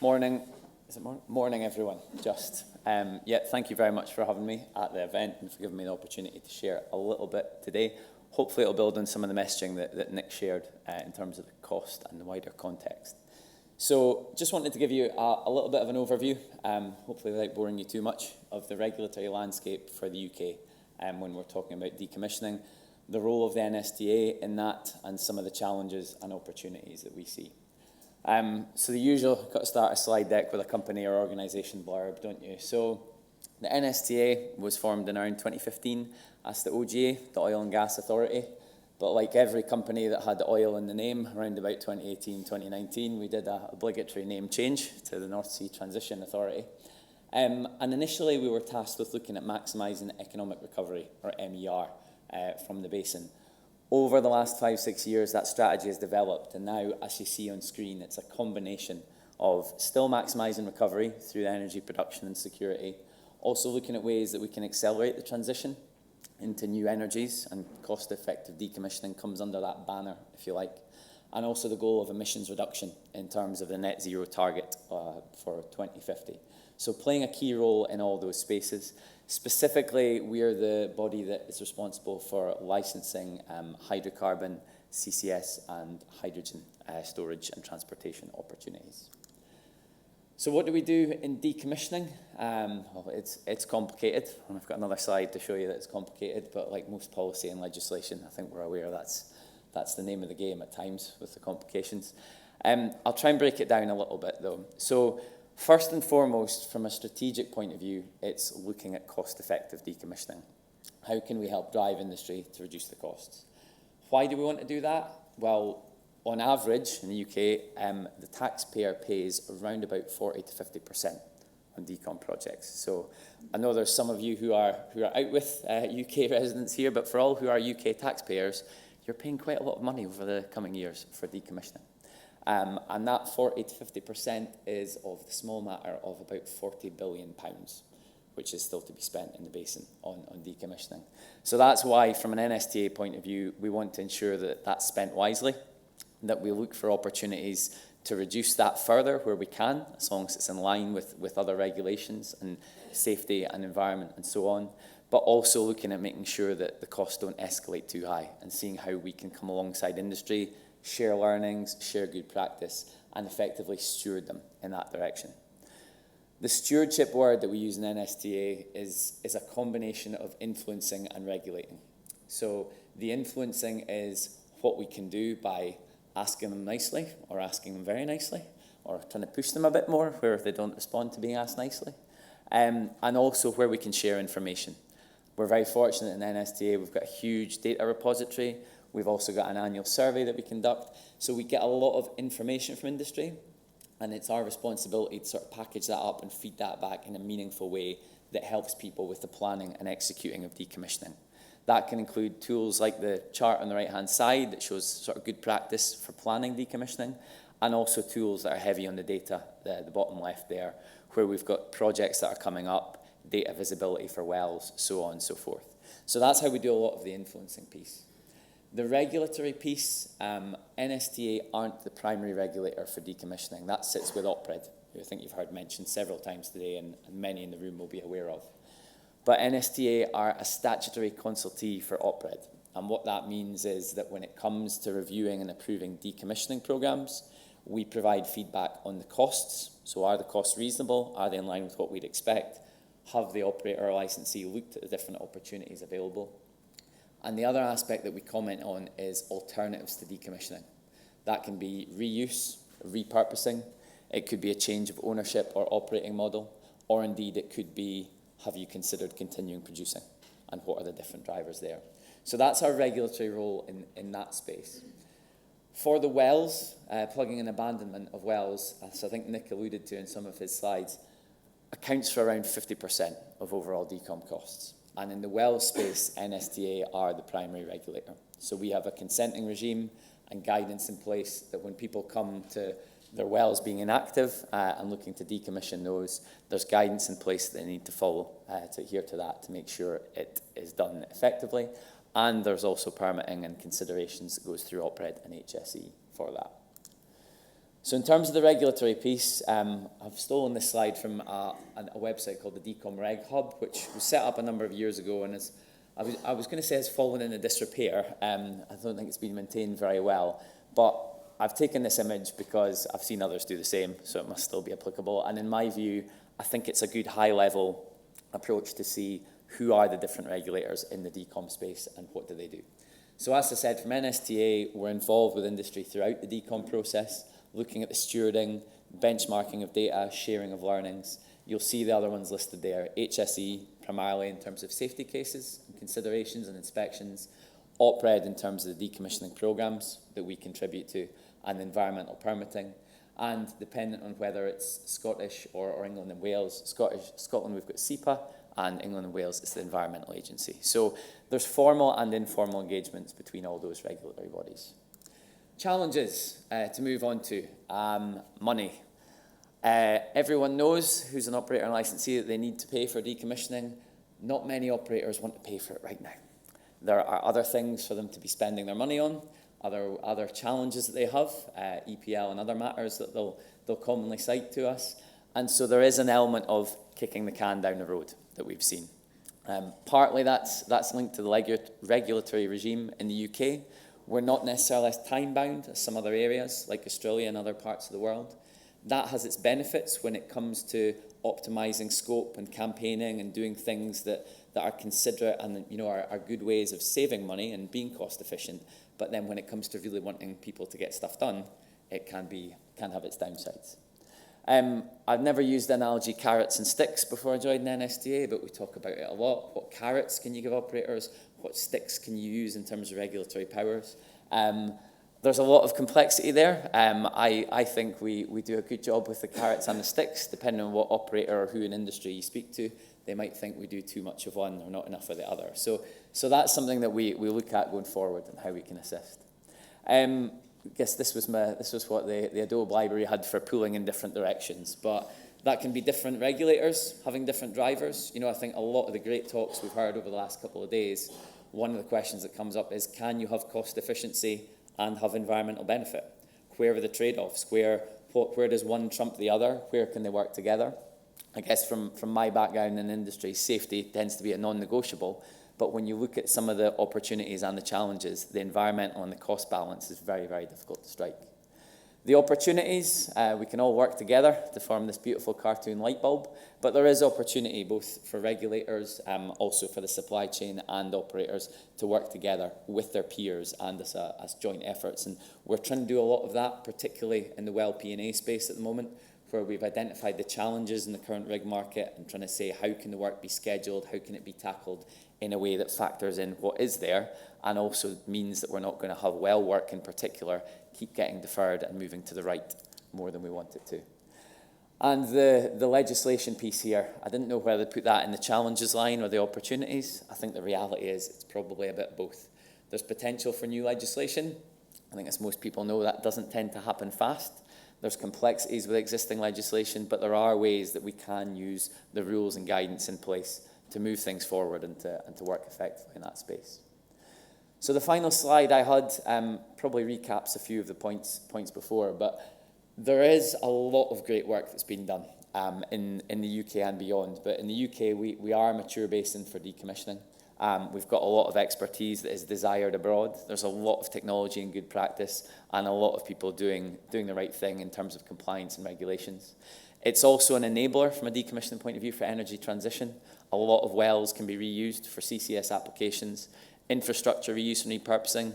Morning. Is it morning? Morning, everyone. Thank you very much for having me at the event and for giving me the opportunity to share a little bit today. Hopefully it'll build on some of the messaging that Nick shared in terms of the cost and the wider context. So just wanted to give you a little bit of an overview, hopefully without boring you too much, of the regulatory landscape for the UK when we're talking about decommissioning, the role of the NSTA in that, and some of the challenges and opportunities that we see. So the usual, got to start a slide deck with a company or organisation blurb, don't you? So the NSTA was formed in around 2015 as the OGA, the Oil and Gas Authority. But like every company that had oil in the name, around about 2018, 2019, we did an obligatory name change to the North Sea Transition Authority. And initially we were tasked with looking at maximising economic recovery, or MER, from the basin. Over the last 5-6 years, that strategy has developed, and now, as you see on screen, it's a combination of still maximising recovery through energy production and security, also looking at ways that we can accelerate the transition into new energies, and cost-effective decommissioning comes under that banner, if you like, and also the goal of emissions reduction in terms of the net zero target for 2050. So playing a key role in all those spaces. Specifically, we are the body that is responsible for licensing hydrocarbon, CCS and hydrogen storage and transportation opportunities. So what do we do in decommissioning? Well, it's complicated, and I've got another slide to show you that it's complicated, but like most policy and legislation, I think we're aware that's the name of the game at times with the complications. I'll try and break it down a little bit though. So first and foremost, from a strategic point of view, it's looking at cost-effective decommissioning. How can we help drive industry to reduce the costs? Why do we want to do that? Well, on average in the UK, the taxpayer pays around about 40 to 50% on decom projects. So I know there's some of you who are out with UK residents here, but for all who are UK taxpayers, you're paying quite a lot of money over the coming years for decommissioning. And that 40 to 50% is of the small matter of about £40 billion, which is still to be spent in the basin on decommissioning. So that's why, from an NSTA point of view, we want to ensure that that's spent wisely, that we look for opportunities to reduce that further where we can, as long as it's in line with other regulations and safety and environment and so on, but also looking at making sure that the costs don't escalate too high and seeing how we can come alongside industry, share learnings, share good practice, and effectively steward them in that direction. The stewardship word that we use in NSTA is a combination of influencing and regulating. So the influencing is what we can do by asking them nicely, or asking them very nicely, or trying to push them a bit more where they don't respond to being asked nicely, and also where we can share information. We're very fortunate in NSTA, we've got a huge data repository. We've also got an annual survey that we conduct. So we get a lot of information from industry, and it's our responsibility to sort of package that up and feed that back in a meaningful way that helps people with the planning and executing of decommissioning. That can include tools like the chart on the right-hand side that shows sort of good practice for planning decommissioning, and also tools that are heavy on the data, the bottom left there, where we've got projects that are coming up, data visibility for wells, so on and so forth. So that's how we do a lot of the influencing piece. The regulatory piece, NSTA aren't the primary regulator for decommissioning. That sits with OPRED, who I think you've heard mentioned several times today and many in the room will be aware of. But NSTA are a statutory consultee for OPRED. And what that means is that when it comes to reviewing and approving decommissioning programmes, we provide feedback on the costs. So are the costs reasonable? Are they in line with what we'd expect? Have the operator or licensee looked at the different opportunities available? And the other aspect that we comment on is alternatives to decommissioning. That can be reuse, repurposing. It could be a change of ownership or operating model, or indeed it could be, have you considered continuing producing? And what are the different drivers there? So that's our regulatory role in that space. For the wells, plugging and abandonment of wells, as I think Nick alluded to in some of his slides, accounts for around 50% of overall decom costs. And in the well space, NSTA are the primary regulator. So we have a consenting regime and guidance in place that when people come to their wells being inactive and looking to decommission those, there's guidance in place that they need to follow to adhere to that to make sure it is done effectively. And there's also permitting and considerations that goes through OPRED and HSE for that. So in terms of the regulatory piece, I've stolen this slide from a website called the Decom Reg Hub, which was set up a number of years ago, and I was going to say it's fallen into disrepair. I don't think it's been maintained very well, but I've taken this image because I've seen others do the same, so it must still be applicable. And in my view, I think it's a good high-level approach to see who are the different regulators in the decom space and what do they do. So as I said, from NSTA, we're involved with industry throughout the decom process, looking at the stewarding, benchmarking of data, sharing of learnings. You'll see the other ones listed there. HSE, primarily in terms of safety cases and considerations and inspections. OPRED in terms of the decommissioning programs that we contribute to, and environmental permitting. And dependent on whether it's Scottish or England and Wales, Scotland we've got SIPA, and England and Wales is the Environmental Agency. So there's formal and informal engagements between all those regulatory bodies. Challenges to move on to. Money. Everyone knows who's an operator and licensee that they need to pay for decommissioning. Not many operators want to pay for it right now. There are other things for them to be spending their money on, other challenges that they have, EPL and other matters that they'll commonly cite to us. And so there is an element of kicking the can down the road that we've seen. Partly that's linked to the regulatory regime in the UK. We're not necessarily as time-bound as some other areas, like Australia and other parts of the world. That has its benefits when it comes to optimising scope and campaigning and doing things that are considerate and are good ways of saving money and being cost efficient. But then when it comes to really wanting people to get stuff done, it can have its downsides. I've never used the analogy carrots and sticks before I joined NSTA, but we talk about it a lot. What carrots can you give operators? What sticks can you use in terms of regulatory powers? There's a lot of complexity there. I think we do a good job with the carrots and the sticks, depending on what operator or who in industry you speak to. They might think we do too much of one or not enough of the other. So that's something that we look at going forward and how we can assist. I guess this was what the Adobe library had for pulling in different directions, but that can be different regulators having different drivers. I think a lot of the great talks we've heard over the last couple of days, one of the questions that comes up is, can you have cost efficiency and have environmental benefit? Where are the trade-offs? Where does one trump the other? Where can they work together? I guess from my background in industry, safety tends to be a non-negotiable, but when you look at some of the opportunities and the challenges, the environmental and the cost balance is very, very difficult to strike. The opportunities, we can all work together to form this beautiful cartoon light bulb, but there is opportunity both for regulators, also for the supply chain and operators to work together with their peers and as joint efforts. And we're trying to do a lot of that, particularly in the well P&A space at the moment, where we've identified the challenges in the current rig market and trying to say how can the work be scheduled, how can it be tackled in a way that factors in what is there and also means that we're not going to have well work in particular keep getting deferred and moving to the right more than we want it to. And the legislation piece here, I didn't know whether to put that in the challenges line or the opportunities. I think the reality is it's probably a bit of both. There's potential for new legislation. I think as most people know, that doesn't tend to happen fast. There's complexities with existing legislation, but there are ways that we can use the rules and guidance in place to move things forward and to work effectively in that space. So the final slide I had probably recaps a few of the points before, but there is a lot of great work that's been done in the UK and beyond. But in the UK, we are a mature basin for decommissioning. We've got a lot of expertise that is desired abroad. There's a lot of technology and good practice and a lot of people doing the right thing in terms of compliance and regulations. It's also an enabler from a decommissioning point of view for energy transition. A lot of wells can be reused for CCS applications, infrastructure reuse and repurposing.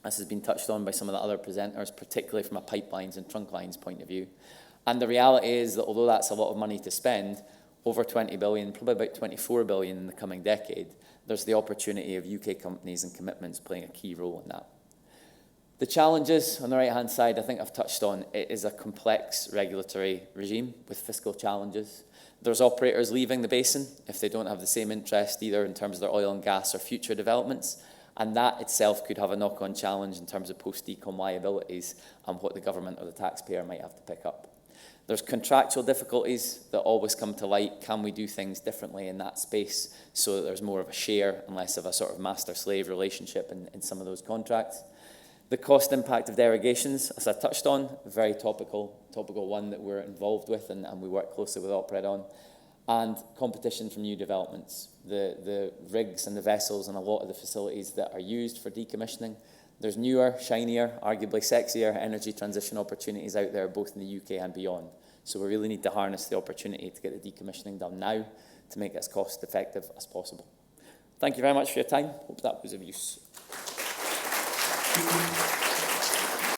This has been touched on by some of the other presenters, particularly from a pipelines and trunk lines point of view. And the reality is that although that's a lot of money to spend, over 20 billion, probably about 24 billion in the coming decade, there's the opportunity of UK companies and commitments playing a key role in that. The challenges on the right-hand side, I think I've touched on. It is a complex regulatory regime with fiscal challenges. There's operators leaving the basin if they don't have the same interest either in terms of their oil and gas or future developments, and that itself could have a knock-on challenge in terms of post-decom liabilities and what the government or the taxpayer might have to pick up. There's contractual difficulties that always come to light. Can we do things differently in that space so that there's more of a share and less of a sort of master-slave relationship in some of those contracts? The cost impact of derogations, as I touched on, a very topical one that we're involved with and we work closely with Opred on. And competition from new developments. The rigs and the vessels and a lot of the facilities that are used for decommissioning. There's newer, shinier, arguably sexier energy transition opportunities out there, both in the UK and beyond. So we really need to harness the opportunity to get the decommissioning done now to make it as cost effective as possible. Thank you very much for your time. Hope that was of use.